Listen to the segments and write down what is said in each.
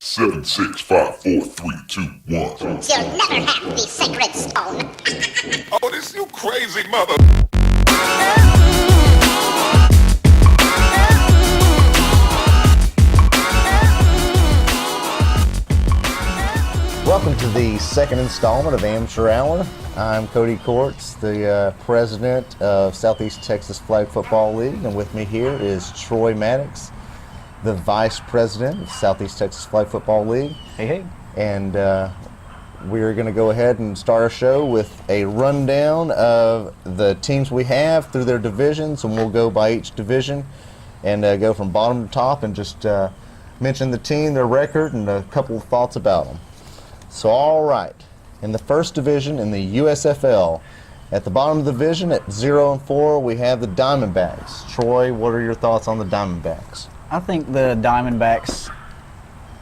Seven, 6, 5, 4, 3, 2, 1. You'll never have the sacred stone. Oh, this you crazy mother. Welcome to the second installment of Amateur Hour. I'm Cody Courts, the president of Southeast Texas Flag Football League, and with me here is Troy Maddox, the vice president of Southeast Texas Flag Football League. Hey, hey. And we're going to go ahead and start our show with a rundown of the teams we have through their divisions, and we'll go by each division and go from bottom to top and just mention the team, their record, and a couple of thoughts about them. So, all right, in the first division in the USFL, at the bottom of the division at 0-4, we have the Diamondbacks. Troy, what are your thoughts on the Diamondbacks? I think the Diamondbacks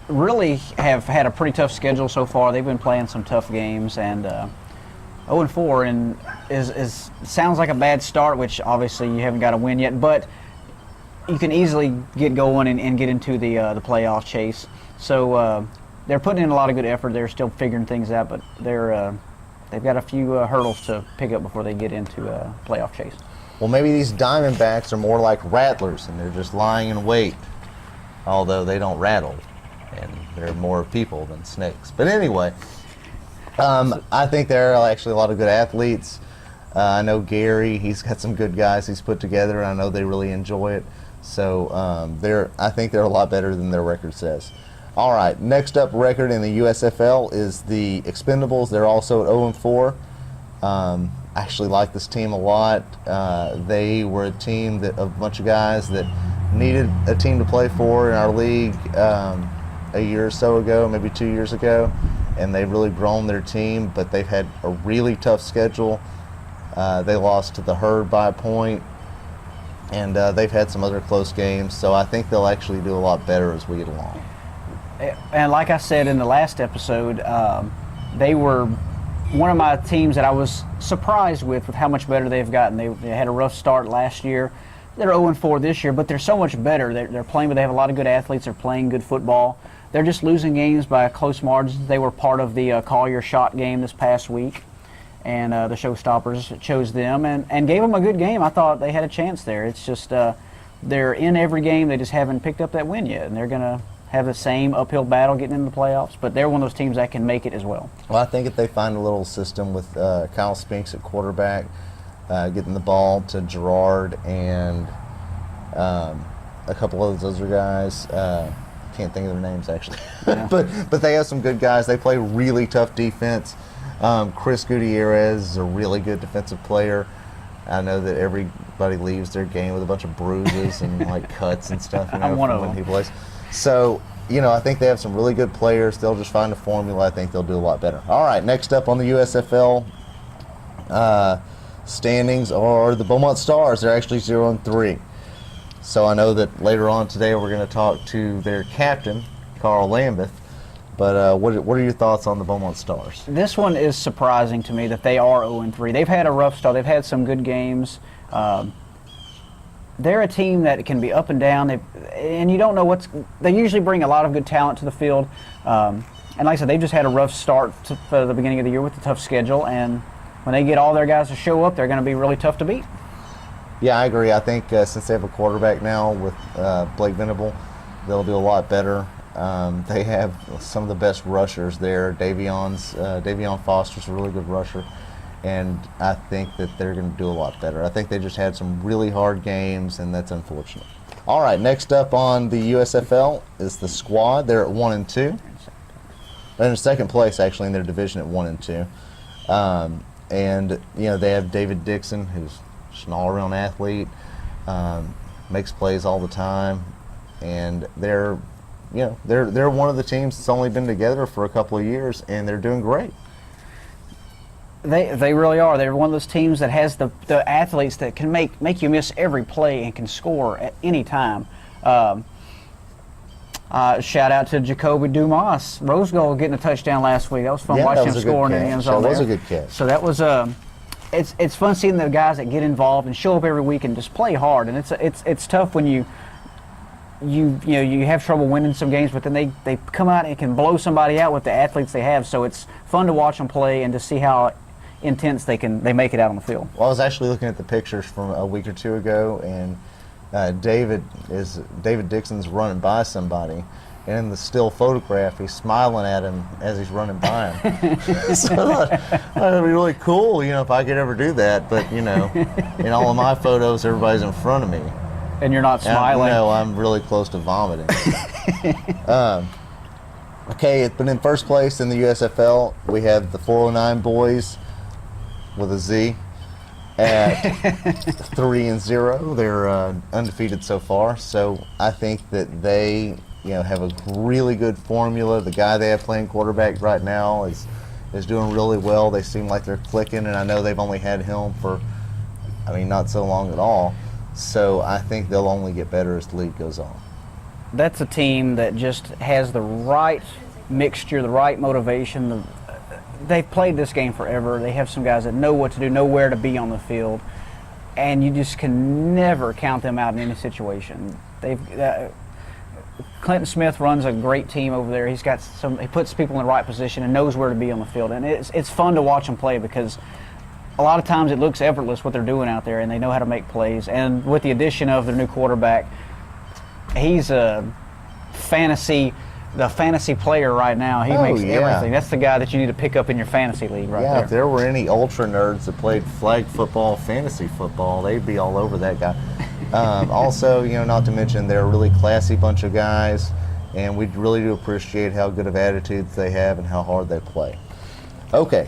really have had a pretty tough schedule so far. They've been playing some tough games, and 0-4 and is sounds like a bad start, which obviously you haven't got a win yet, but you can easily get going and get into the playoff chase. So they're putting in a lot of good effort. They're still figuring things out, but they've got a few hurdles to pick up before they get into a playoff chase. Well, maybe these Diamondbacks are more like rattlers, and they're just lying in wait, although they don't rattle, and they're more people than snakes. But anyway, I think there are actually a lot of good athletes. I know Gary, he's got some good guys he's put together, and I know they really enjoy it. So I think they're a lot better than their record says. All right, next up record in the USFL is the Expendables. They're also at 0-4. I actually like this team a lot. They were a team of a bunch of guys that needed a team to play for in our league a year or so ago, maybe 2 years ago, and they've really grown their team, but they've had a really tough schedule. They lost to the Herd by a point, and they've had some other close games, so I think they'll actually do a lot better as we get along. And like I said in the last episode, they were one of my teams that I was surprised with how much better they've gotten. They had a rough start last year. They're 0-4 this year, but they're so much better. They're playing, but they have a lot of good athletes. They're playing good football. They're just losing games by close margins. They were part of the Call Your Shot game this past week, and the Showstoppers chose them and gave them a good game. I thought they had a chance there. It's just they're in every game. They just haven't picked up that win yet, and they're going to have the same uphill battle getting into the playoffs, but they're one of those teams that can make it as well. Well, I think if they find a little system with Kyle Spinks at quarterback, getting the ball to Gerard and a couple of those other guys, can't think of their names actually, Yeah. but they have some good guys. They play really tough defense. Chris Gutierrez is a really good defensive player. I know that everybody leaves their game with a bunch of bruises and like cuts and stuff. I'm one of when them. he plays. So, I think they have some really good players. They'll just find a formula. I think they'll do a lot better. All right, next up on the USFL standings are the Beaumont Stars. They're actually 0-3. So I know that later on today we're going to talk to their captain, Carl Lambeth. But what are your thoughts on the Beaumont Stars? This one is surprising to me that they are 0-3. They've had a rough start. They've had some good games. They're a team that can be up and down, and you don't know they usually bring a lot of good talent to the field. And like I said, they've just had a rough start for the beginning of the year with a tough schedule, and when they get all their guys to show up, they're going to be really tough to beat. Yeah, I agree. I think since they have a quarterback now with Blake Venable, they'll do a lot better. They have some of the best rushers there. Davion Foster's a really good rusher. And I think that they're going to do a lot better. I think they just had some really hard games, and that's unfortunate. All right, next up on the USFL is the Squad. They're at 1-2. They're in second place, actually, in their division at 1-2. And they have David Dixon, who's just an all-around athlete, makes plays all the time, and they're one of the teams that's only been together for a couple of years, and they're doing great. They really are. They're one of those teams that has the athletes that can make you miss every play and can score at any time. Shout out to Jacoby Dumas. Rose Gold getting a touchdown last week. That was fun watching him scoring in the end zone. That was a good catch. So that was it's fun seeing the guys that get involved and show up every week and just play hard. And it's tough when you have trouble winning some games, but then they come out and can blow somebody out with the athletes they have. So it's fun to watch them play and to see how intense they make it out on the field. Well, I was actually looking at the pictures from a week or two ago, and David Dixon's running by somebody, and in the still photograph, he's smiling at him as he's running by him. So I thought it'd be really cool, if I could ever do that. But in all of my photos, everybody's in front of me. And you're not smiling. No, I'm really close to vomiting. Okay, but in first place in the USFL, we have the 409 boys with a Z at 3-0. They're undefeated so far. So I think that they, have a really good formula. The guy they have playing quarterback right now is doing really well. They seem like they're clicking, and I know they've only had him for, not so long at all. So I think they'll only get better as the league goes on. That's a team that just has the right mixture, the right motivation. They've played this game forever. They have some guys that know what to do, know where to be on the field, and you just can never count them out in any situation. Clinton Smith runs a great team over there. He puts people in the right position and knows where to be on the field, and it's fun to watch them play because a lot of times it looks effortless what they're doing out there, and they know how to make plays. And with the addition of their new quarterback, he's the fantasy player right now. He makes everything. That's the guy that you need to pick up in your fantasy league right there. Yeah, if there were any ultra nerds that played flag football, fantasy football, they'd be all over that guy. Also, not to mention they're a really classy bunch of guys, and we really do appreciate how good of attitudes they have and how hard they play. Okay.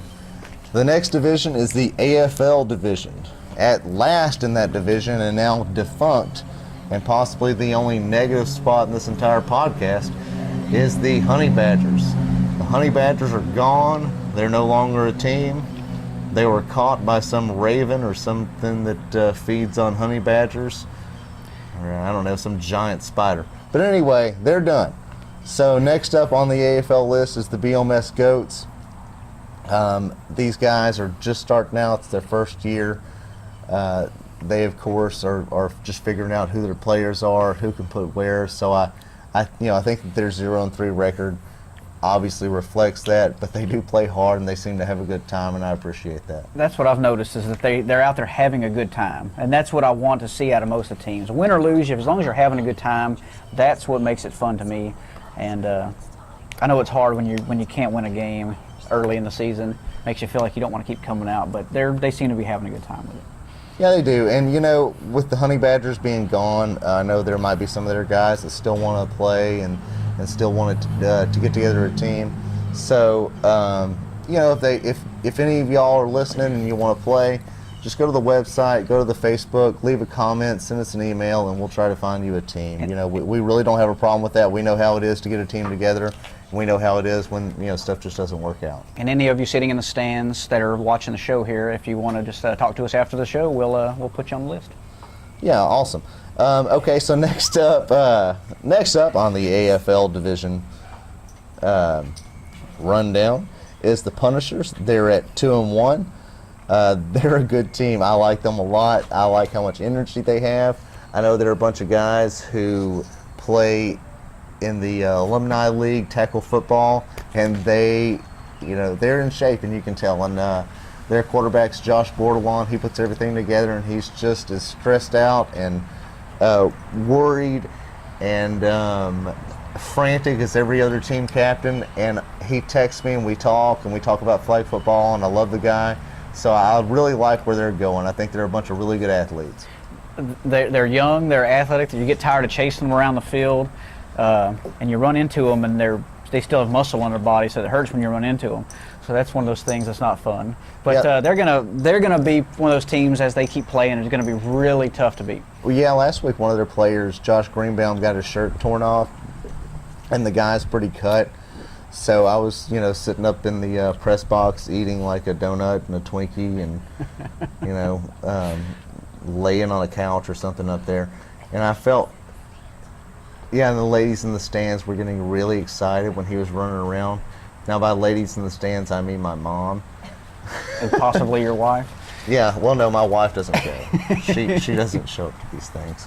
The next division is the AFL division. At last in that division, and now defunct, and possibly the only negative spot in this entire podcast, is the Honey Badgers. The Honey Badgers are gone. They're no longer a team. They were caught by some raven or something that feeds on honey badgers. Or I don't know, some giant spider. But anyway, they're done. So next up on the AFL list is the BMS Goats. These guys are just starting out. It's their first year. They, of course, are just figuring out who their players are, who can put where. So I think that their 0-3 record obviously reflects that, but they do play hard and they seem to have a good time, and I appreciate that. That's what I've noticed is that they're out there having a good time, and that's what I want to see out of most of the teams. Win or lose, as long as you're having a good time, that's what makes it fun to me. And I know it's hard when you can't win a game early in the season. Makes you feel like you don't want to keep coming out, but they seem to be having a good time with it. Yeah, they do. And, with the Honey Badgers being gone, I know there might be some of their guys that still want to play and still wanted to get together a team. So, if any of y'all are listening and you want to play, just go to the website, go to the Facebook, leave a comment, send us an email, and we'll try to find you a team. We really don't have a problem with that. We know how it is to get a team together, and we know how it is when stuff just doesn't work out. And any of you sitting in the stands that are watching the show here, if you want to just talk to us after the show, we'll put you on the list. Yeah, awesome. Okay, so next up on the AFL division rundown is the Punishers. They're at 2-1. They're a good team. I like them a lot. I like how much energy they have. I know there are a bunch of guys who play in the alumni league, tackle football, and they're in shape, and you can tell. And their quarterback's Josh Bordelon. He puts everything together, and he's just as stressed out and worried and frantic as every other team captain. And he texts me, and we talk about flag football, and I love the guy. So I really like where they're going. I think they're a bunch of really good athletes. They're young, they're athletic. You get tired of chasing them around the field, and you run into them, and they still have muscle on their body, so it hurts when you run into them. So that's one of those things that's not fun. But they're gonna be one of those teams as they keep playing. It's gonna be really tough to beat. Well, yeah, last week one of their players, Josh Greenbaum, got his shirt torn off, and the guy's pretty cut. So I was, sitting up in the press box eating like a donut and a Twinkie and, laying on a couch or something up there. And I felt, and the ladies in the stands were getting really excited when he was running around. Now by ladies in the stands, I mean my mom. And possibly your wife? Yeah, well, no, my wife doesn't go. She doesn't show up to these things.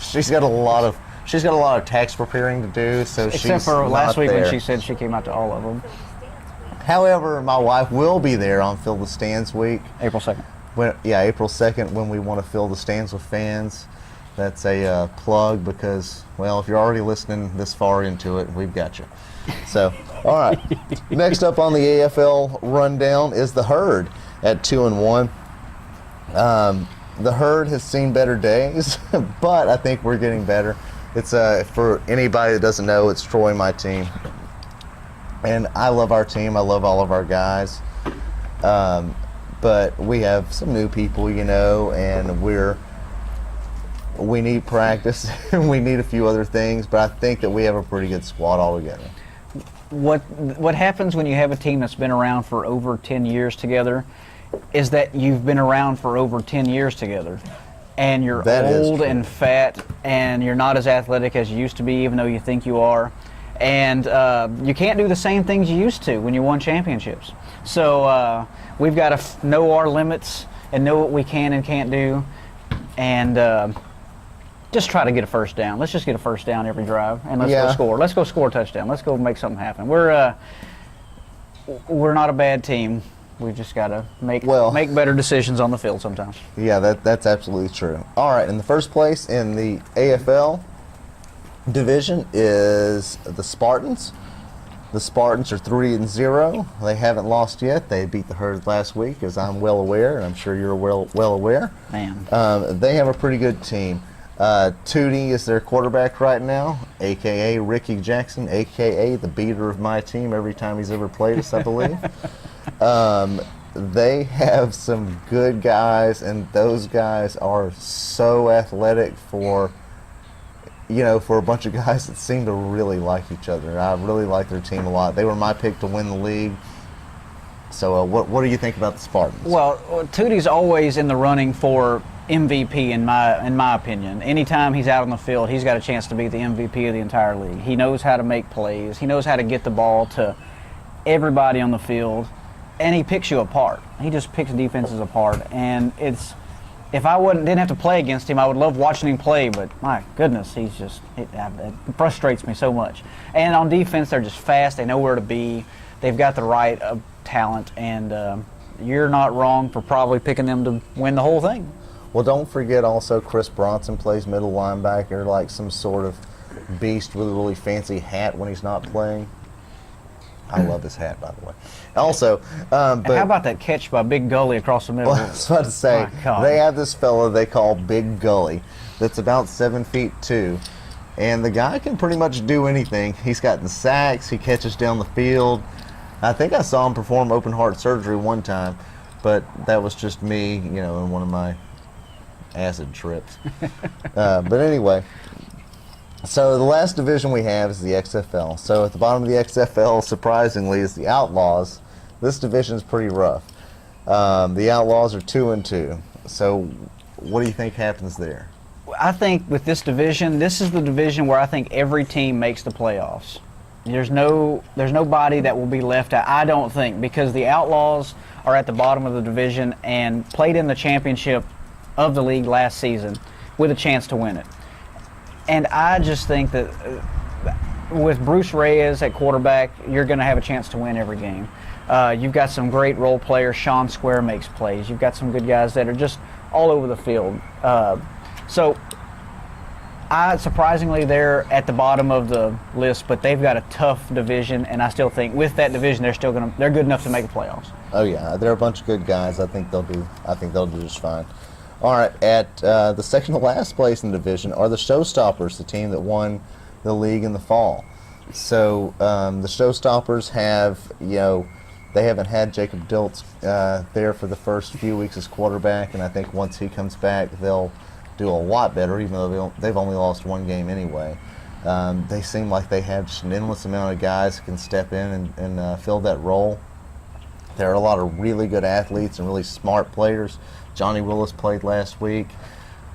She's got a lot of she's got a lot of tax preparing to do, so Except she's for last not week there. when she said she came out to all of them. However, my wife will be there on Fill the Stands week. April 2nd. April 2nd, when we want to fill the stands with fans. That's a plug because, well, if you're already listening this far into it, we've got you. So, all right. Next up on the AFL rundown is the Herd at 2-1. The Herd has seen better days, but I think we're getting better. It's for anybody that doesn't know, it's Troy, my team, and I love our team. I love all of our guys, but we have some new people, and we need practice and we need a few other things, but I think that we have a pretty good squad altogether. What happens when you have a team that's been around for over 10 years together is that you've been around for over 10 years together, and you're old and fat, and you're not as athletic as you used to be, even though you think you are, and you can't do the same things you used to when you won championships. So we've got to know our limits and know what we can and can't do, and just try to get a first down. Let's just get a first down every drive, and let's go score. Let's go score a touchdown. Let's go make something happen. We're not a bad team. We've just got to make better decisions on the field sometimes. Yeah, that's absolutely true. All right, in the first place in the AFL division is the Spartans. The Spartans are 3-0. They haven't lost yet. They beat the Herd last week, as I'm well aware, and I'm sure you're well aware. Man. They have a pretty good team. Tootie is their quarterback right now, a.k.a. Ricky Jackson, a.k.a. the beater of my team every time he's ever played us, I believe. They have some good guys, and those guys are so athletic for a bunch of guys that seem to really like each other. I really like their team a lot. They were my pick to win the league. So what do you think about the Spartans? Well, Tootie's always in the running for MVP in my opinion. Anytime he's out on the field, he's got a chance to be the MVP of the entire league. He knows how to make plays. He knows how to get the ball to everybody on the field, and he picks you apart. He just picks defenses apart, and if I didn't have to play against him, I would love watching him play, but my goodness, it frustrates me so much. And on defense, they're just fast. They know where to be. They've got the right talent, and you're not wrong for probably picking them to win the whole thing. Well, don't forget also Chris Bronson plays middle linebacker, like some sort of beast with a really fancy hat when he's not playing. I love his hat, by the way. Also, and how about that catch by Big Gully across the middle? Well, I was about to say, they have this fella they call Big Gully that's about 7'2", and the guy can pretty much do anything. He's gotten sacks. He catches down the field. I think I saw him perform open heart surgery one time, but that was just me, in one of my acid trips. But anyway, so the last division we have is the XFL. So at the bottom of the XFL, surprisingly, is the Outlaws. This division is pretty rough. The Outlaws are 2-2. So what do you think happens there? I think with this division, this is the division where I think every team makes the playoffs. There's nobody that will be left out, I don't think, because the Outlaws are at the bottom of the division and played in the championship of the league last season with a chance to win it. And I just think that with Bruce Reyes at quarterback, you're going to have a chance to win every game. You've got some great role players. Sean Square makes plays. You've got some good guys that are just all over the field. So surprisingly, they're at the bottom of the list, but they've got a tough division, and I still think with that division, they're good enough to make the playoffs. Oh yeah, they're a bunch of good guys. I think they'll do just fine. All right, at the second to last place in the division are the Showstoppers, the team that won the league in the fall. So the Showstoppers have, they haven't had Jacob Diltz there for the first few weeks as quarterback, and I think once he comes back, they'll do a lot better, even though they've only lost one game anyway. They seem like they have just an endless amount of guys who can step in and fill that role. There are a lot of really good athletes and really smart players. Johnny Willis played last week.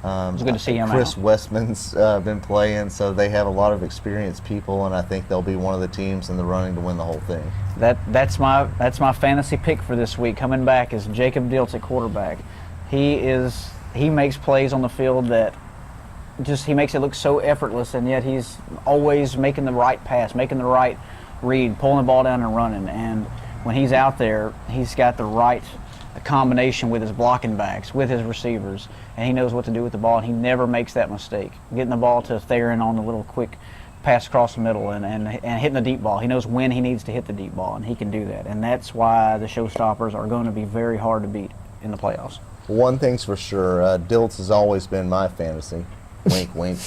It's good to see him Chris out. Westman's been playing, so they have a lot of experienced people, and I think they'll be one of the teams in the running to win the whole thing. That's my fantasy pick for this week. Coming back is Jacob Diltz at quarterback. He makes plays on the field that he makes it look so effortless, and yet he's always making the right pass, making the right read, pulling the ball down and running. And when he's out there, he's got the right combination with his blocking backs, with his receivers, and he knows what to do with the ball, and he never makes that mistake. Getting the ball to Theron on the little quick pass across the middle and hitting the deep ball. He knows when he needs to hit the deep ball, and he can do that. And that's why the Showstoppers are going to be very hard to beat in the playoffs. One thing's for sure, Dilts has always been my fantasy. Wink, wink.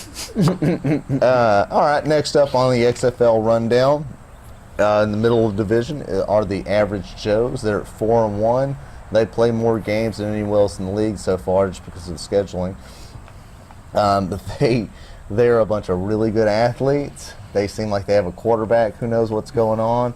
All right, next up on the XFL rundown, in the middle of the division are the Average Joes. They're at 4-1. They play more games than anyone else in the league so far just because of the scheduling. They're a bunch of really good athletes. They seem like they have a quarterback who knows what's going on.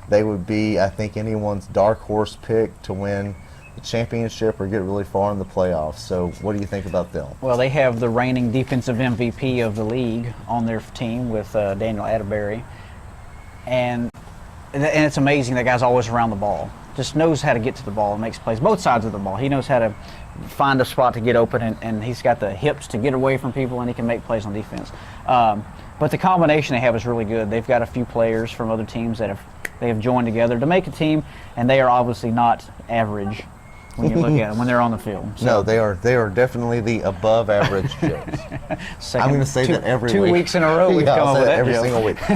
They would be, I think, anyone's dark horse pick to win the championship or get really far in the playoffs. So what do you think about them? Well, they have the reigning defensive MVP of the league on their team with Daniel Atterbury. And it's amazing. That guy's always around the ball. Just knows how to get to the ball and makes plays. Both sides of the ball. He knows how to find a spot to get open, and he's got the hips to get away from people, and he can make plays on defense. But the combination they have is really good. They've got a few players from other teams that have joined together to make a team, and they are obviously not average when you look at them when they're on the field. So. No, they are definitely the above average Joes. I'm going to say that every week. 2 weeks in a row we've come up with that every joke. single week.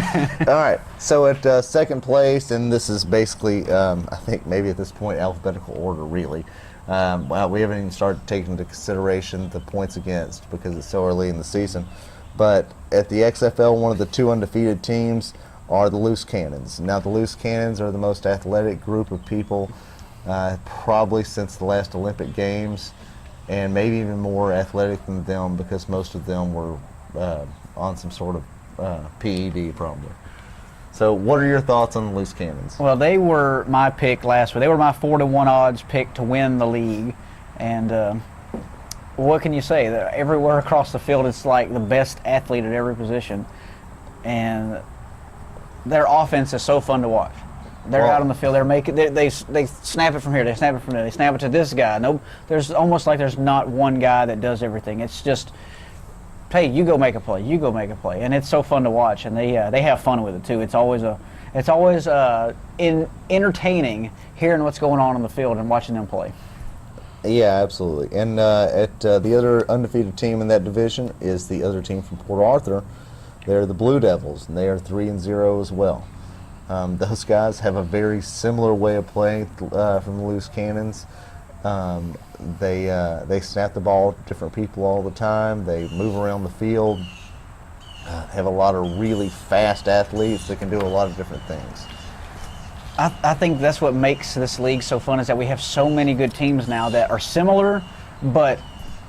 All right, so at second place, and this is basically, I think maybe at this point, alphabetical order, really. Well, we haven't even started taking into consideration the points against because it's so early in the season. But at the XFL, one of the two undefeated teams are the Loose Cannons. Now, the Loose Cannons are the most athletic group of people probably since the last Olympic Games, and maybe even more athletic than them because most of them were on some sort of PED probably. So what are your thoughts on the Loose Cannons? Well, they were my pick last week. They were my 4-1 odds pick to win the league. And what can you say? Everywhere across the field, it's like the best athlete at every position. And their offense is so fun to watch. They're out on the field. They're making. They snap it from here. They snap it from there. They snap it to this guy. No, there's almost like there's not one guy that does everything. It's just, hey, you go make a play. You go make a play, and it's so fun to watch. And they have fun with it too. It's always entertaining hearing what's going on the field and watching them play. Yeah, absolutely. And at the other undefeated team in that division is the other team from Port Arthur. They're the Blue Devils, and they are 3-0 as well. Those guys have a very similar way of playing from the Loose Cannons. They snap the ball to different people all the time. They move around the field. Have a lot of really fast athletes that can do a lot of different things. I think that's what makes this league so fun is that we have so many good teams now that are similar but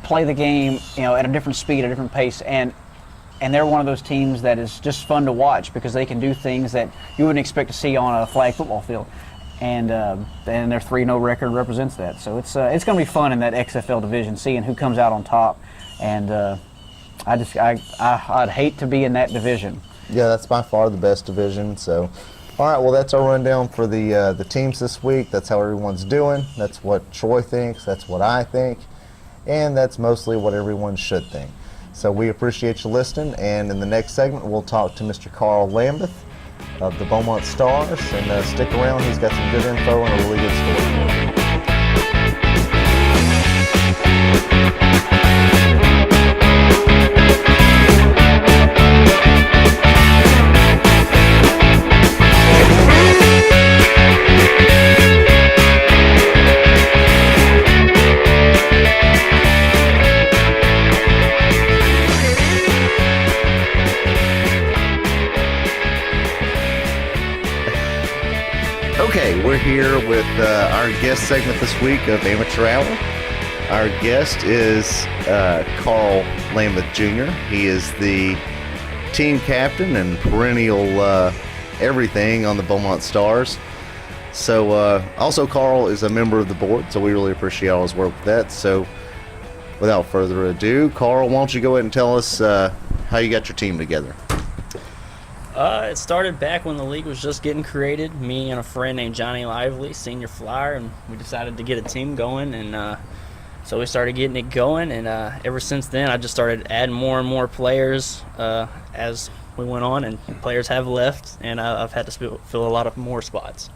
play the game, at a different speed, a different pace, and they're one of those teams that is just fun to watch because they can do things that you wouldn't expect to see on a flag football field. And their 3-0 record represents that. So it's going to be fun in that XFL division, seeing who comes out on top. And I'd hate to be in that division. Yeah, that's by far the best division. So, all right, well, that's our rundown for the teams this week. That's how everyone's doing. That's what Troy thinks. That's what I think. And that's mostly what everyone should think. So we appreciate you listening, and in the next segment, we'll talk to Mr. Carl Lambeth of the Beaumont Stars, and stick around. He's got some good info and a really good story for you. Okay, we're here with our guest segment this week of Amateur Hour. Our guest is Carl Lambeth Jr. He is the team captain and perennial everything on the Beaumont Stars. So also Carl is a member of the board, so we really appreciate all his work with that. So without further ado, Carl, why don't you go ahead and tell us how you got your team together? It started back when the league was just getting created. Me and a friend named Johnny Lively, senior flyer, and we decided to get a team going. And So we started getting it going, and ever since then, I just started adding more and more players as we went on, and players have left, and I've had to fill a lot of more spots.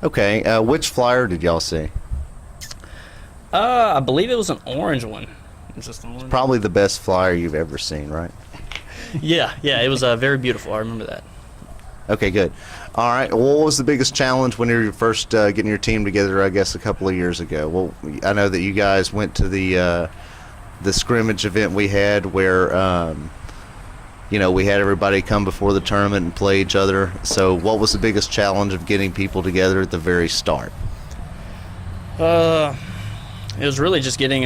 Okay, which flyer did y'all see? I believe it was an orange one. It's just an orange. Probably the best flyer you've ever seen, right? Yeah, it was very beautiful. I remember that. Okay, good. All right. What was the biggest challenge when you were first getting your team together? I guess a couple of years ago. Well, I know that you guys went to the scrimmage event we had where we had everybody come before the tournament and play each other. So, what was the biggest challenge of getting people together at the very start? It was really just getting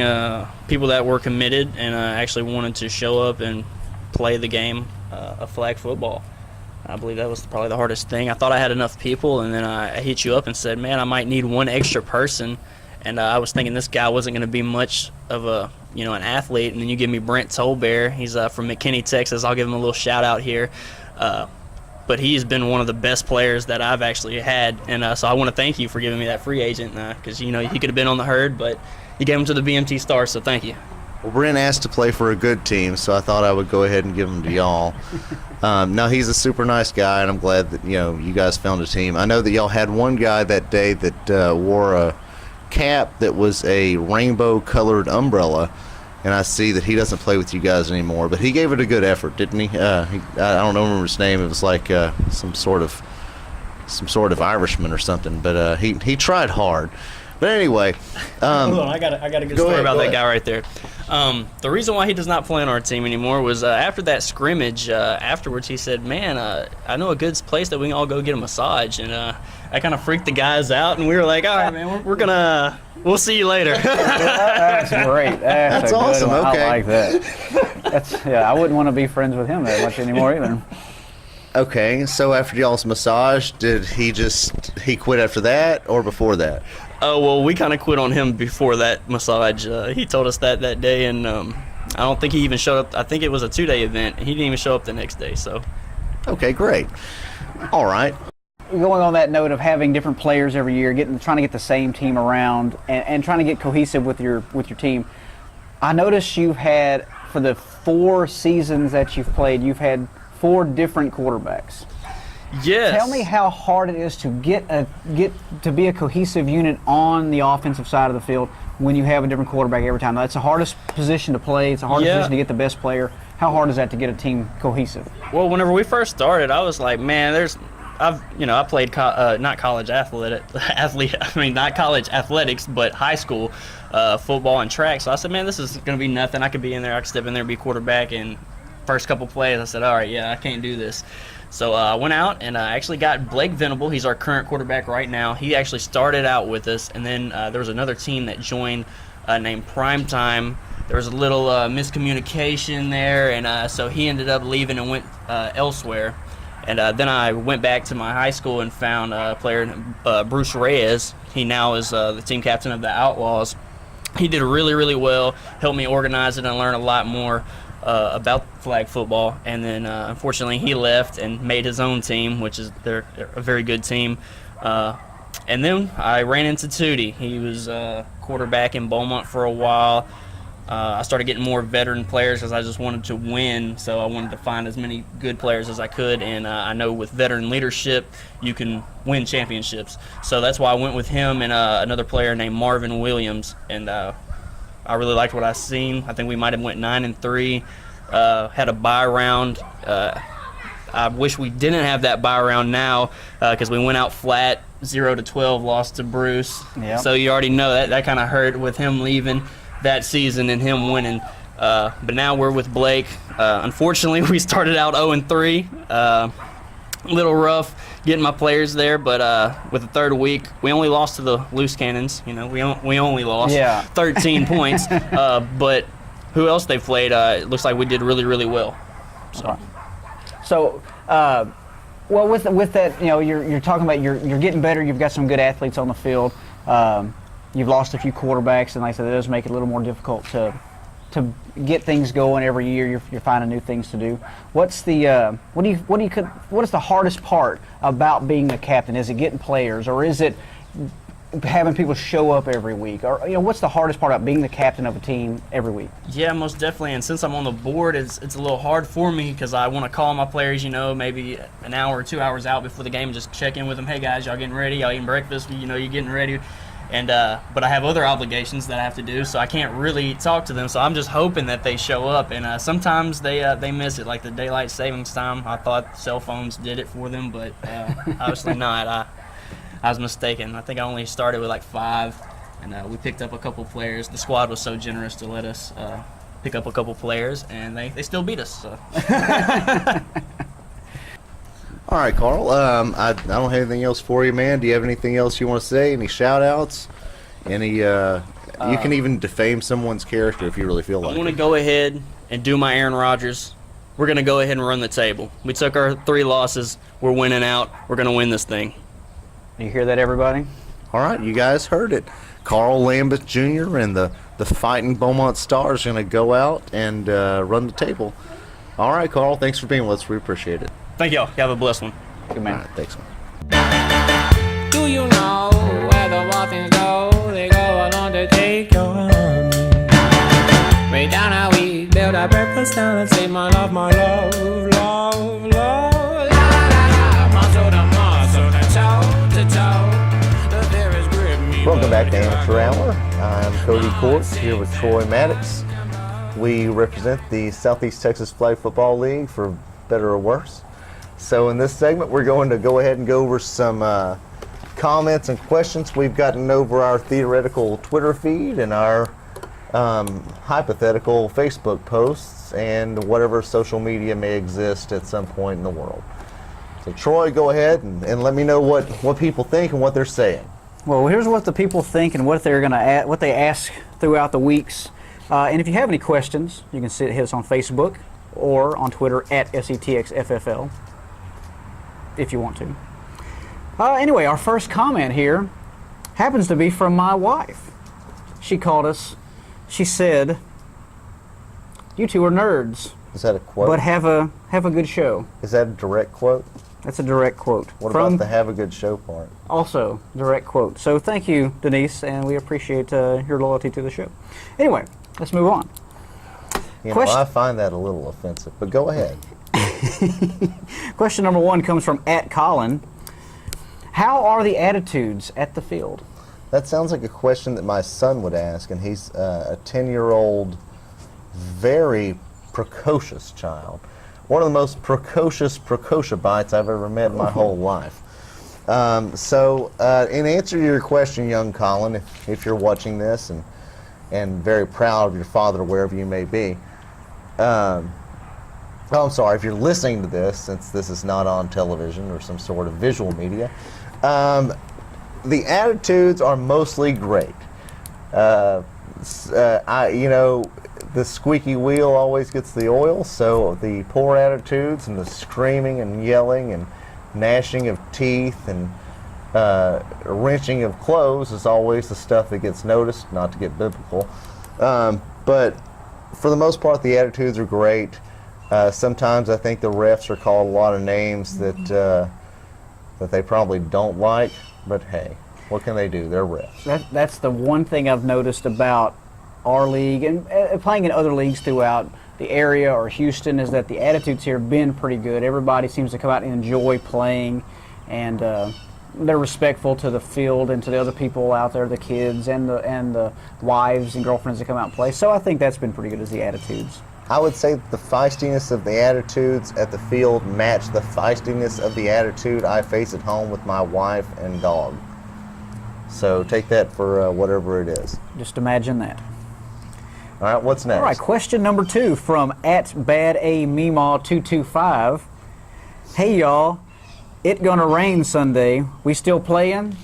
people that were committed and actually wanted to show up and play the game of flag football. I believe that was probably the hardest thing. I thought I had enough people, and then I hit you up and said, man, I might need one extra person. And I was thinking this guy wasn't going to be much of an athlete. And then you give me Brent Tolbear. He's from McKinney, Texas. I'll give him a little shout out here. But he's been one of the best players that I've actually had. And so I want to thank you for giving me that free agent because, he could have been on the herd, but you gave him to the BMT Stars, so thank you. Well, Brent asked to play for a good team, so I thought I would go ahead and give him to y'all. No, he's a super nice guy, and I'm glad that you guys found a team. I know that y'all had one guy that day that wore a cap that was a rainbow-colored umbrella, and I see that he doesn't play with you guys anymore. But he gave it a good effort, didn't he? I don't remember his name. It was like some sort of Irishman or something. But he tried hard. But anyway, hold on, I got a good story about that guy right there. The reason why he does not play on our team anymore was after that scrimmage. Afterwards, he said, "Man, I know a good place that we can all go get a massage." And I kind of freaked the guys out, and we were like, "All right, man, we'll see you later." That's great. That's awesome. One. Okay, I like that. I wouldn't want to be friends with him that much anymore either. Okay, so after y'all's massage, did he quit after that or before that? Oh, well, we kind of quit on him before that massage. He told us that day, and I don't think he even showed up. I think it was a 2-day event. He didn't even show up the next day. So, okay, great. All right. Going on that note of having different players every year, trying to get the same team around, and trying to get cohesive with your team. I noticed you've had, for the 4 seasons that you've played, you've had 4 different quarterbacks. Yes. Tell me how hard it is to get to be a cohesive unit on the offensive side of the field when you have a different quarterback every time. Now, that's the hardest position to play. It's the hardest position to get the best player. How hard is that to get a team cohesive? Well, whenever we first started, I was like, man, I played not college not college athletics, but high school football and track. So I said, man, this is going to be nothing. I could be in there. I could step in there and be quarterback. And first couple plays, I said, all right, yeah, I can't do this. So I went out and I actually got Blake Venable. He's our current quarterback right now. He actually started out with us, and then there was another team that joined named Primetime. There was a little miscommunication there, and so he ended up leaving and went elsewhere. And then I went back to my high school and found a player, Bruce Reyes. He now is the team captain of the Outlaws. He did really, really well, helped me organize it and learn a lot more about flag football. And then unfortunately he left and made his own team, which is they're a very good team. And then I ran into Tootie. He was quarterback in Beaumont for a while. I started getting more veteran players because I just wanted to win, so I wanted to find as many good players as I could, and I know with veteran leadership you can win championships. So that's why I went with him and another player named Marvin Williams, and I really liked what I seen. I think we might have went 9-3, had a bye round. I wish we didn't have that bye round now because we went out flat, 0-12, lost to Bruce. Yep. So you already know that kind of hurt with him leaving that season and him winning. But now we're with Blake. Unfortunately, we started out 0-3. A little rough getting my players there, but with the third week, we only lost to the Loose Cannons. You know, we only lost 13 points. But who else they played? It looks like we did really, really well. So, well, with that, you know, you're talking about you're getting better. You've got some good athletes on the field. You've lost a few quarterbacks, and like I said, it does make it a little more difficult to get things going every year. You're finding new things to do. What's the what is the hardest part about being a captain? Is it getting players, or is it having people show up every week? Or what's the hardest part about being the captain of a team every week? Yeah, most definitely. And since I'm on the board, it's a little hard for me because I want to call my players, maybe an hour or 2 hours out before the game and just check in with them. Hey guys, y'all getting ready? Y'all eating breakfast? You getting ready? And but I have other obligations that I have to do, so I can't really talk to them. So I'm just hoping that they show up. And sometimes they miss it, like the daylight savings time. I thought cell phones did it for them, but obviously not. I was mistaken. I think I only started with like 5, and we picked up a couple players. The squad was so generous to let us pick up a couple players, and they still beat us. So. All right, Carl. I don't have anything else for you, man. Do you have anything else you want to say? Any shout-outs? Any? You can even defame someone's character if you really feel like it. I want to go ahead and do my Aaron Rodgers. We're going to go ahead and run the table. We took our 3 losses. We're winning out. We're going to win this thing. You hear that, everybody? All right, you guys heard it. Carl Lambeth Jr. and the Fighting Beaumont Stars are going to go out and run the table. All right, Carl. Thanks for being with us. We appreciate it. Thank y'all. You have a blessed one. Good man. All right, thanks, man. Do you know where the muffins go? They go along to take your honey. Way down how we build our breakfast down and say my love, love, love. La la la, muscle to muscle, to toe to toe. The there is grip me. Welcome back to Amateur Hour. I'm Cody Courts here with Troy Maddox. We represent the Southeast Texas Flag Football League, for better or worse. So in this segment, we're going to go ahead and go over some comments and questions we've gotten over our theoretical Twitter feed and our hypothetical Facebook posts and whatever social media may exist at some point in the world. So Troy, go ahead and let me know what people think and what they're saying. Well, here's what the people think and what they're gonna what they ask throughout the weeks. And if you have any questions, you can hit us on Facebook or on Twitter at SETXFFL. If you want to. Anyway, our first comment here happens to be from my wife. She called us. She said, "You two are nerds, Is that a quote? but have a good show." Is that a direct quote? That's a direct quote. What from about the have a good show part? Also direct quote. So thank you, Denise, and we appreciate your loyalty to the show. Anyway, let's move on. I find that a little offensive, but go ahead. Question number 1 comes from @Colin. How are the attitudes at the field? That sounds like a question that my son would ask, and he's a 10-year-old, very precocious child. One of the most precocious I've ever met in my whole life. So in answer to your question, young Colin, if you're watching this and very proud of your father wherever you may be, I'm sorry, if you're listening to this, since this is not on television or some sort of visual media, the attitudes are mostly great. The squeaky wheel always gets the oil, so the poor attitudes and the screaming and yelling and gnashing of teeth and wrenching of clothes is always the stuff that gets noticed, not to get biblical. But for the most part, the attitudes are great. Sometimes I think the refs are called a lot of names that they probably don't like, but hey, what can they do? They're refs. That's the one thing I've noticed about our league and playing in other leagues throughout the area or Houston is that the attitudes here have been pretty good. Everybody seems to come out and enjoy playing, and they're respectful to the field and to the other people out there, the kids and the wives and girlfriends that come out and play. So I think that's been pretty good as the attitudes. I would say the feistiness of the attitudes at the field match the feistiness of the attitude I face at home with my wife and dog. So take that for whatever it is. Just imagine that. All right, what's next? All right, question number 2 from @BadAMeemaw225. Hey y'all, it gonna rain Sunday. We still playing?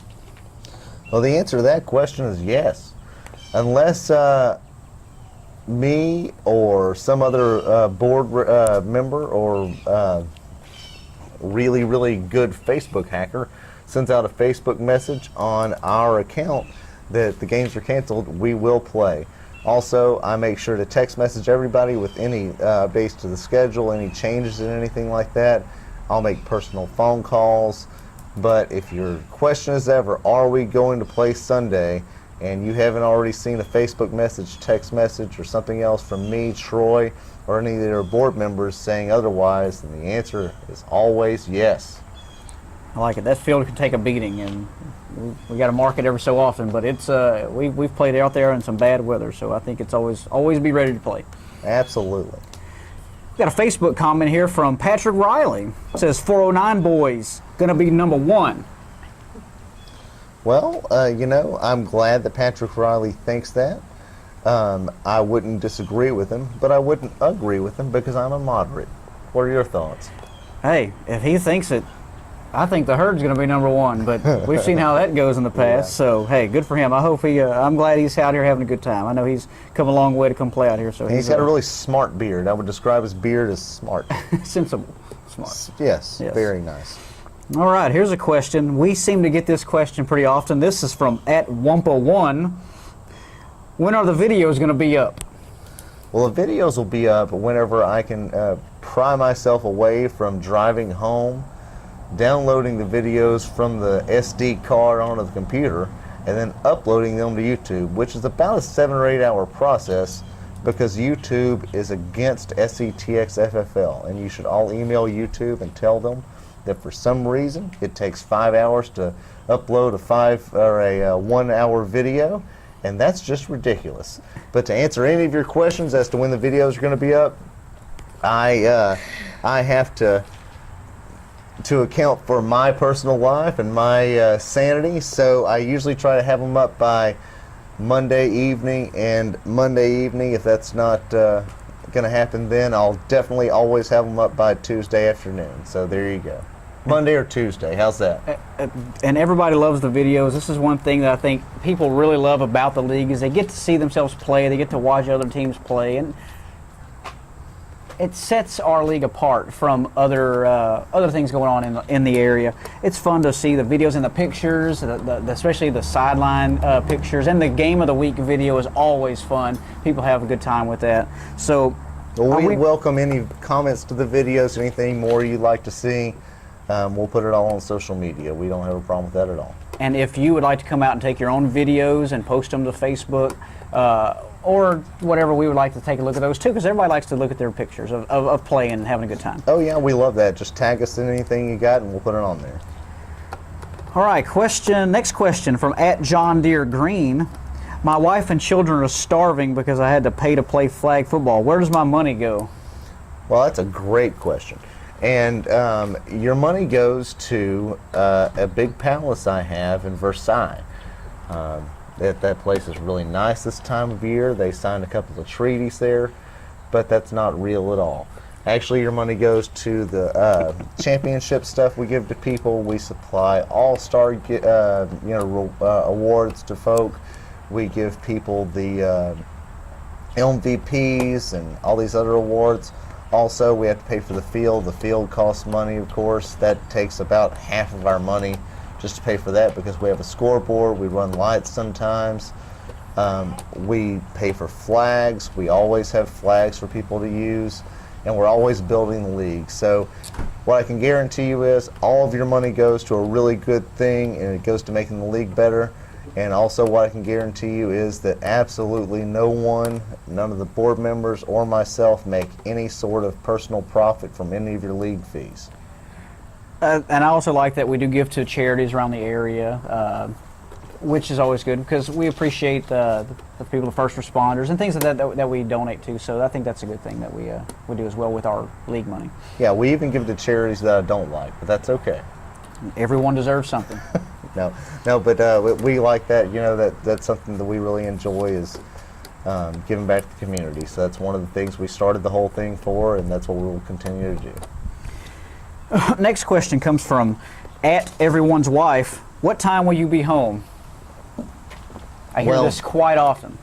Well, the answer to that question is yes. Unless me or some other board member or really, really good Facebook hacker sends out a Facebook message on our account that the games are canceled, we will play. Also, I make sure to text message everybody with any updates to the schedule, any changes and anything like that. I'll make personal phone calls. But if your question is ever, are we going to play Sunday, and you haven't already seen a Facebook message, text message, or something else from me, Troy, or any of their board members saying otherwise, then the answer is always yes. I like it. That field can take a beating, and we got to mark it every so often. But it's we've played out there in some bad weather, so I think it's always be ready to play. Absolutely. We got a Facebook comment here from Patrick Riley. It says 409 boys gonna be number 1. Well, I'm glad that Patrick Riley thinks that. I wouldn't disagree with him, but I wouldn't agree with him because I'm a moderate. What are your thoughts? Hey, if he thinks it, I think the herd's going to be number 1, but we've seen how that goes in the past. Yeah. So, hey, good for him. I hope I'm glad he's out here having a good time. I know he's come a long way to come play out here. So He's got a really smart beard. I would describe his beard as smart. sensible, smart. Yes, Yes. very nice. All right, here's a question. We seem to get this question pretty often. This is from @Wumpa1. When are the videos going to be up? Well, the videos will be up whenever I can pry myself away from driving home, downloading the videos from the SD card onto the computer, and then uploading them to YouTube, which is about a 7 or 8 hour process because YouTube is against SETX FFL, and you should all email YouTube and tell them that for some reason it takes 5 hours to upload a 1 hour video, and that's just ridiculous. But to answer any of your questions as to when the videos are going to be up, I have to account for my personal life and my sanity, so I usually try to have them up by Monday evening, and Monday evening, if that's not going to happen then, I'll definitely always have them up by Tuesday afternoon. So there you go. Monday or Tuesday, how's that? And everybody loves the videos. This is one thing that I think people really love about the league is they get to see themselves play, they get to watch other teams play, and it sets our league apart from other things going on in the area. It's fun to see the videos and the pictures, especially the sideline pictures, and the game of the week video is always fun. People have a good time with that. So Well, we welcome any comments to the videos, anything more you'd like to see. We'll put it all on social media. We don't have a problem with that at all. And if you would like to come out and take your own videos and post them to Facebook or whatever, we would like to take a look at those too, because everybody likes to look at their pictures of playing and having a good time. Oh yeah, we love that. Just tag us in anything you got and we'll put it on there. All right, next question from @JohnDeereGreen. My wife and children are starving because I had to pay to play flag football. Where does my money go? Well, that's a great question. And your money goes to a big palace I have in Versailles. That place is really nice this time of year. They signed a couple of treaties there, but that's not real at all. Actually, your money goes to the championship stuff we give to people. We supply all-star awards to folk. We give people the MVPs and all these other awards. Also, we have to pay for the field. The field costs money, of course. That takes about half of our money just to pay for that because we have a scoreboard. We run lights sometimes. We pay for flags. We always have flags for people to use. And we're always building the league. So what I can guarantee you is all of your money goes to a really good thing, and it goes to making the league better. And also what I can guarantee you is that absolutely none of the board members or myself make any sort of personal profit from any of your league fees. And I also like that we do give to charities around the area, which is always good because we appreciate the people, the first responders, and things that we donate to. So I think that's a good thing that we do as well with our league money. Yeah, we even give to charities that I don't like, but that's okay. Everyone deserves something. No, but we like that. You know, that's something that we really enjoy is giving back to the community. So that's one of the things we started the whole thing for, and that's what we will continue to do. Next question comes from @everyone's wife. What time will you be home? I hear this quite often.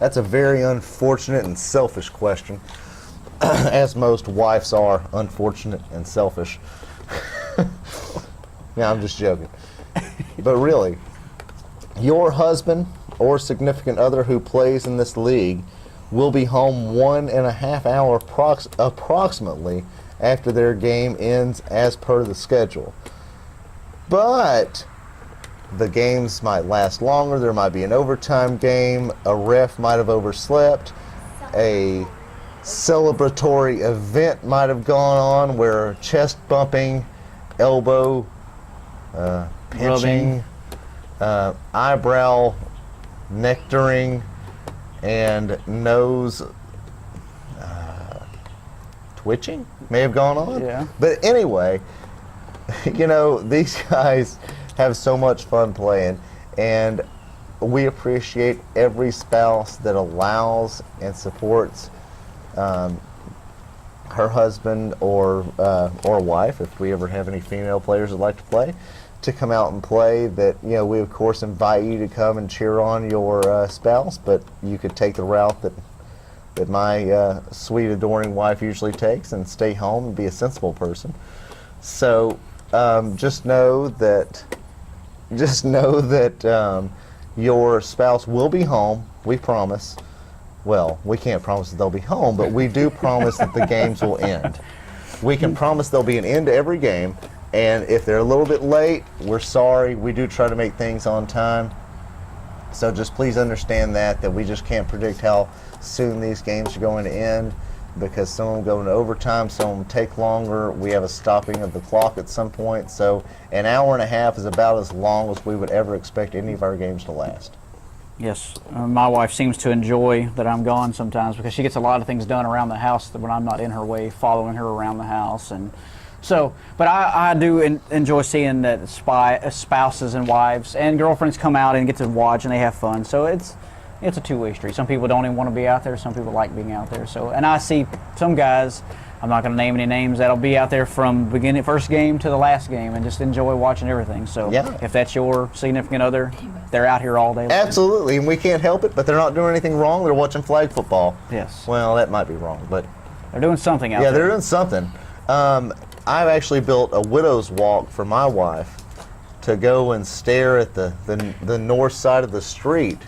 That's a very unfortunate and selfish question, as most wives are unfortunate and selfish. Yeah, I'm just joking. But really, your husband or significant other who plays in this league will be home 1.5 hours approximately after their game ends as per the schedule. But the games might last longer. There might be an overtime game. A ref might have overslept. A celebratory event might have gone on where chest bumping, elbow pinching, eyebrow nectaring, and nose twitching may have gone on. Yeah. But anyway, you know, these guys have so much fun playing, and we appreciate every spouse that allows and supports her husband or wife, if we ever have any female players that like to play, to come out and play. That, you know, we of course invite you to come and cheer on your spouse, but you could take the route that my sweet, adoring wife usually takes and stay home and be a sensible person. So just know that your spouse will be home. We promise. Well, we can't promise that they'll be home, but we do promise that the games will end. We can promise there'll be an end to every game, and if they're a little bit late, we're sorry. We do try to make things on time. So just please understand that we just can't predict how soon these games are going to end, because some of them go into overtime, some of them take longer. We have a stopping of the clock at some point, so an hour and a half is about as long as we would ever expect any of our games to last. Yes, my wife seems to enjoy that I'm gone sometimes, because she gets a lot of things done around the house that when I'm not in her way, following her around the house. And so, but I do enjoy seeing that spouses and wives and girlfriends come out and get to watch, and they have fun. So it's a two-way street. Some people don't even want to be out there. Some people like being out there. So, and I see some guys, I'm not going to name any names, that'll be out there from first game to the last game and just enjoy watching everything. So yeah. If that's your significant other, they're out here all day long. Absolutely, and we can't help it, but they're not doing anything wrong. They're watching flag football. Yes. Well, that might be wrong, but they're doing something out there. Yeah, they're doing something. I've actually built a widow's walk for my wife to go and stare at the north side of the street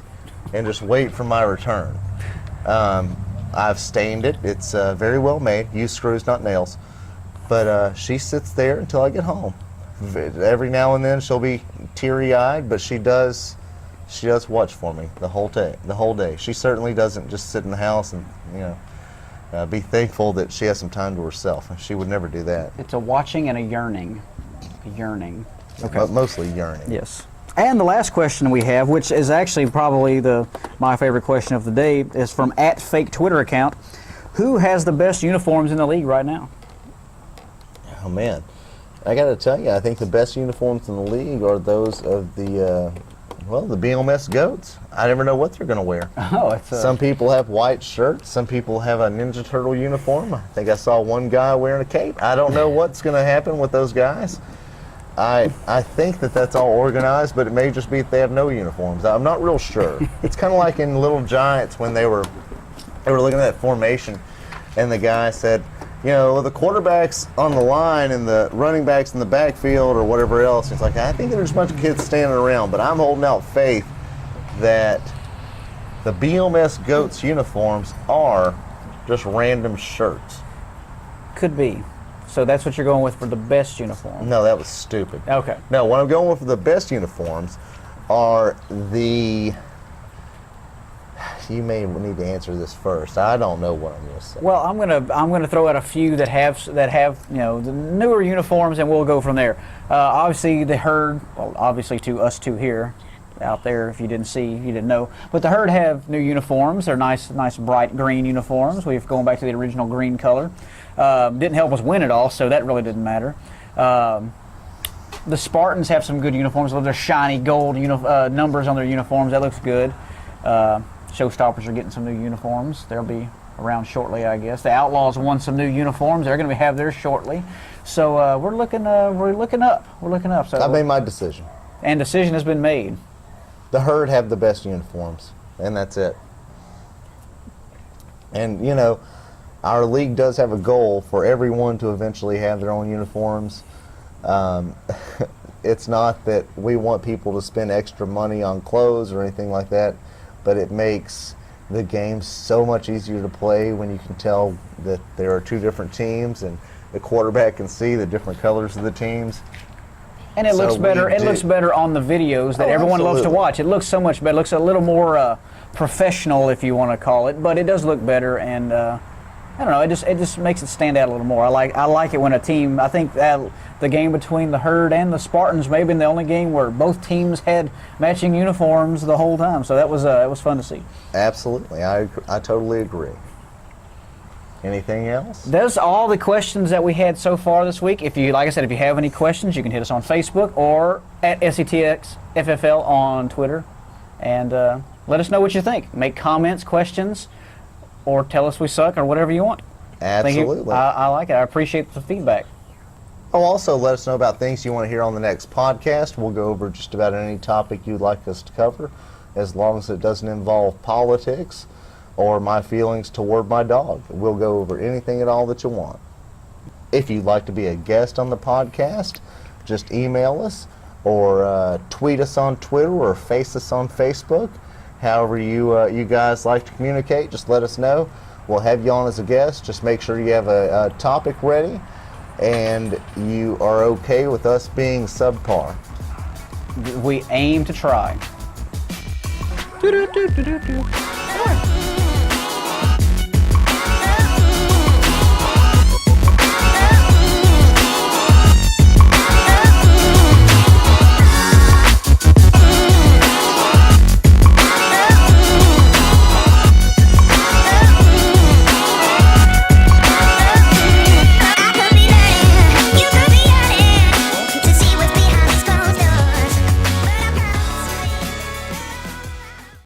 and just wait for my return. I've stained it. It's very well made. Use screws, not nails. But she sits there until I get home. Every now and then she'll be teary-eyed, but she does watch for me the whole day. She certainly doesn't just sit in the house and, you know, be thankful that she has some time to herself. She would never do that. It's a watching and a yearning. Okay. But mostly yearning. Yes. And the last question we have, which is actually probably my favorite question of the day, is from @FakeTwitter account. Who has the best uniforms in the league right now? Oh man, I got to tell you, I think the best uniforms in the league are those of the BMS Goats. I never know what they're going to wear. Oh, some people have white shirts. Some people have a Ninja Turtle uniform. I think I saw one guy wearing a cape. I don't know what's going to happen with those guys. I think that's all organized, but it may just be that they have no uniforms. I'm not real sure. It's kind of like in Little Giants when they were looking at that formation, and the guy said, you know, the quarterback's on the line and the running back's in the backfield or whatever else. It's like, I think there's a bunch of kids standing around, but I'm holding out faith that the BMS Goats uniforms are just random shirts. Could be. So that's what you're going with for the best uniform? No, that was stupid. Okay. No, what I'm going with for the best uniforms are the... You may need to answer this first. I don't know what I'm going to say. Well, I'm gonna throw out a few that have you know, the newer uniforms, and we'll go from there. Obviously the Herd, well, obviously to us two here, out there, if you didn't see, you didn't know, but the Herd have new uniforms. They're nice bright green uniforms. We're going back to the original green color. Didn't help us win at all, so that really didn't matter. The Spartans have some good uniforms. They're shiny gold numbers on their uniforms. That looks good. Showstoppers are getting some new uniforms. They'll be around shortly, I guess. The Outlaws won some new uniforms. They're going to have theirs shortly. So we're looking up. We're looking up. So I made my decision. And decision has been made. The Herd have the best uniforms, and that's it. And, you know, our league does have a goal for everyone to eventually have their own uniforms. It's not that we want people to spend extra money on clothes or anything like that, but it makes the game so much easier to play when you can tell that there are two different teams and the quarterback can see the different colors of the teams. And it So looks better. we It do- looks better on the videos that Oh, everyone loves to absolutely. watch. It looks so much better. It looks a little more professional, if you want to call it, but it does look better. And I don't know. It just makes it stand out a little more. I like it when a team. I think that the game between the Herd and the Spartans may have been the only game where both teams had matching uniforms the whole time. So that was it was fun to see. Absolutely, I totally agree. Anything else? That's all the questions that we had so far this week. If you, like I said, if you have any questions, you can hit us on Facebook or at SETXFFL on Twitter, and let us know what you think. Make comments, questions, or tell us we suck or whatever you want. Thank you. Absolutely. I like it. I appreciate the feedback. Oh, also let us know about things you want to hear on the next podcast. We'll go over just about any topic you'd like us to cover, as long as it doesn't involve politics or my feelings toward my dog. We'll go over anything at all that you want. If you'd like to be a guest on the podcast, just email us or tweet us on Twitter or face us on Facebook. However you guys like to communicate, just let us know. We'll have you on as a guest. Just make sure you have a topic ready and you are okay with us being subpar. We aim to try. Do-do-do-do-do-do.